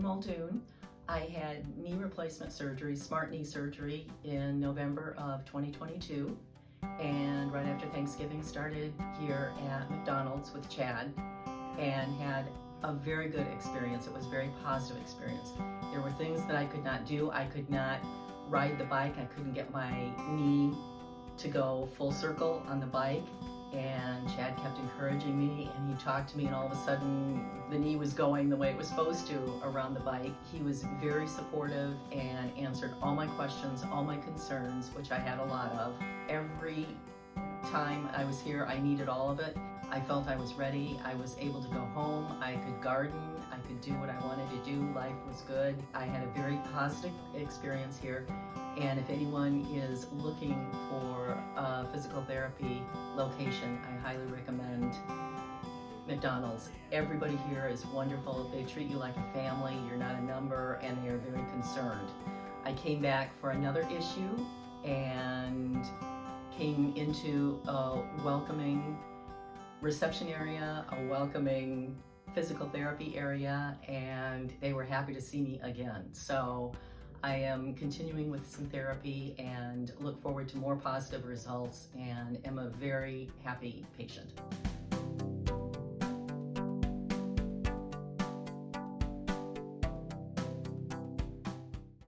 Muldoon. I had knee replacement surgery, smart knee surgery, in November of 2022. And right after Thanksgiving started here at McDonald's with Chad and had a very good experience. It was a very positive experience. There were things that I could not do. I could not ride the bike. I couldn't get my knee to go full circle on the bike. And Chad kept encouraging me, and he talked to me, and all of a sudden the knee was going the way it was supposed to around the bike. He was very supportive and answered all my questions, all my concerns, which I had a lot of. Every time I was here, I needed all of it. I felt I was ready. I was able to go home. I could garden. I could do what I wanted to do. Life was good. I had a very positive experience here. And if anyone is looking for a physical therapy location, I highly recommend McDonald's. Everybody here is wonderful. They treat you like a family. You're not a number, and they are very concerned. I came back for another issue and came into a welcoming reception area, a welcoming physical therapy area, and they were happy to see me again. So I am continuing with some therapy and look forward to more positive results, and am a very happy patient.